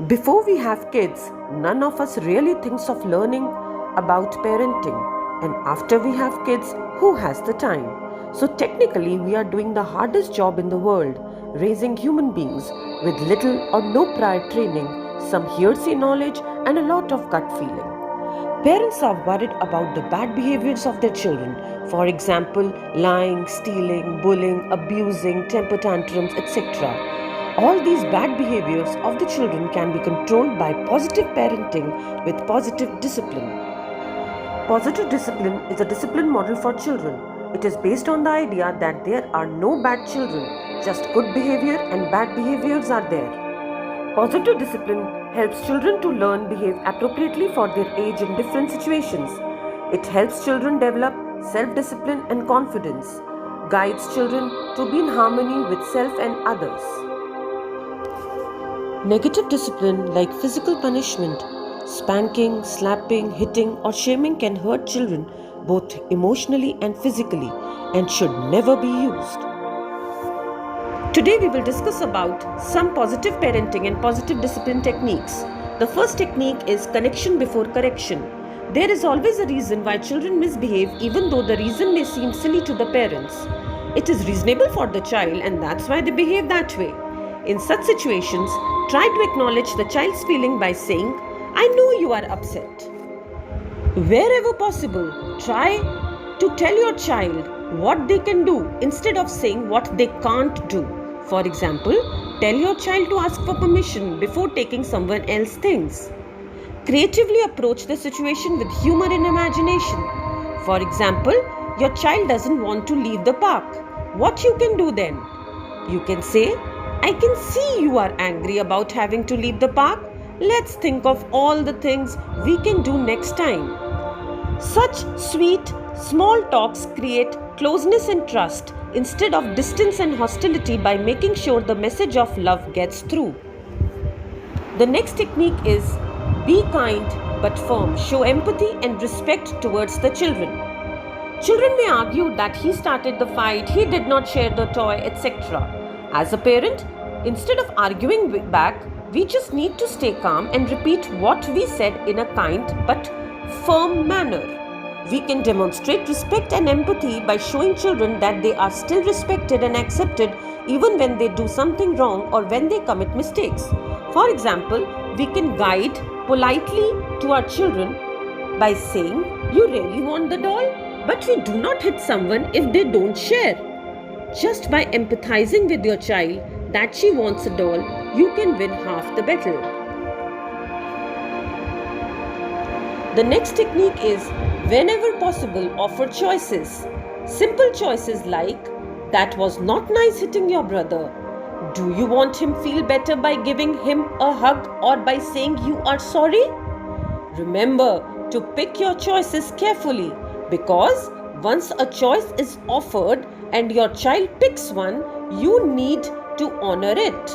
Before we have kids, none of us really thinks of learning about parenting. And after we have kids, who has the time? So technically, we are doing the hardest job in the world, raising human beings with little or no prior training, some hearsay knowledge, and a lot of gut feeling. Parents are worried about the bad behaviors of their children. For example, lying, stealing, bullying, abusing, temper tantrums, etc. All these bad behaviors of the children can be controlled by positive parenting with positive discipline. Positive discipline is a discipline model for children. It is based on the idea that there are no bad children, just good behavior and bad behaviors are there. Positive discipline helps children to learn behave appropriately for their age in different situations. It helps children develop self-discipline and confidence, guides children to be in harmony with self and others. Negative discipline like physical punishment, spanking, slapping, hitting or shaming can hurt children both emotionally and physically and should never be used. Today we will discuss about some positive parenting and positive discipline techniques. The first technique is connection before correction. There is always a reason why children misbehave even though the reason may seem silly to the parents. It is reasonable for the child and that's why they behave that way. In such situations, try to acknowledge the child's feeling by saying, "I know you are upset." Wherever possible, try to tell your child what they can do instead of saying what they can't do. For example, tell your child to ask for permission before taking someone else's things. Creatively approach the situation with humor and imagination. For example, your child doesn't want to leave the park. What you can do then? You can say, "I can see you are angry about having to leave the park. Let's think of all the things we can do next time." Such sweet, small talks create closeness and trust instead of distance and hostility by making sure the message of love gets through. The next technique is be kind but firm. Show empathy and respect towards the children. Children may argue that he started the fight, he did not share the toy, etc. As a parent, instead of arguing back, we just need to stay calm and repeat what we said in a kind but firm manner. We can demonstrate respect and empathy by showing children that they are still respected and accepted even when they do something wrong or when they commit mistakes. For example, we can guide politely to our children by saying, "You really want the doll? But we do not hit someone if they don't share." Just by empathizing with your child that she wants a doll, you can win half the battle. The next technique is, whenever possible, offer choices. Simple choices like, "That was not nice hitting your brother. Do you want him feel better by giving him a hug or by saying you are sorry?" Remember to pick your choices carefully because once a choice is offered and your child picks one, you need to honor it.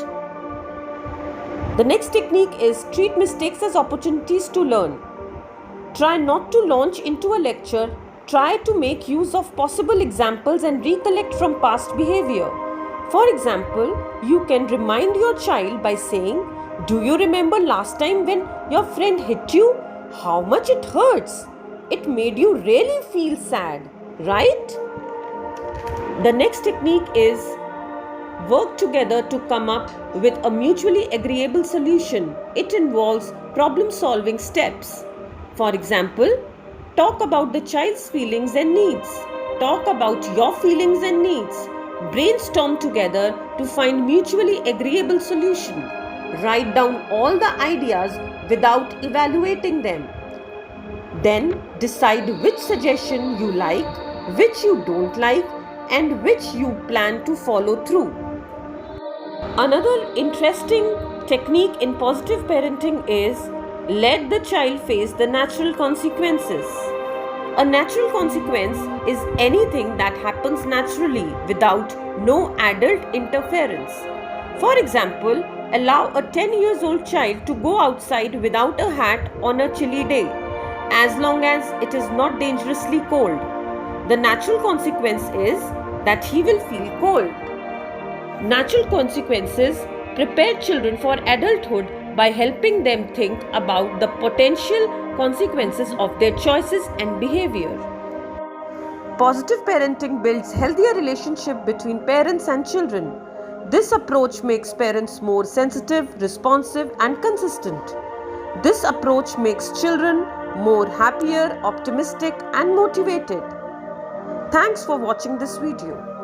The next technique is treat mistakes as opportunities to learn. Try not to launch into a lecture. Try to make use of possible examples and recollect from past behavior. For example, you can remind your child by saying, "Do you remember last time when your friend hit you? How much it hurts? It made you really feel sad, right?" The next technique is work together to come up with a mutually agreeable solution. It involves problem-solving steps. For example, talk about the child's feelings and needs. Talk about your feelings and needs. Brainstorm together to find mutually agreeable solution. Write down all the ideas without evaluating them. Then decide which suggestion you like, which you don't like, and which you plan to follow through. Another interesting technique in positive parenting is let the child face the natural consequences. A natural consequence is anything that happens naturally without no adult interference. For example, allow a 10 years old child to go outside without a hat on a chilly day, as long as it is not dangerously cold. The natural consequence is that he will feel cold. Natural consequences prepare children for adulthood by helping them think about the potential consequences of their choices and behavior. Positive parenting builds healthier relationship between parents and children. This approach makes parents more sensitive, responsive and consistent. This approach makes children more happier, optimistic and motivated. Thanks for watching this video.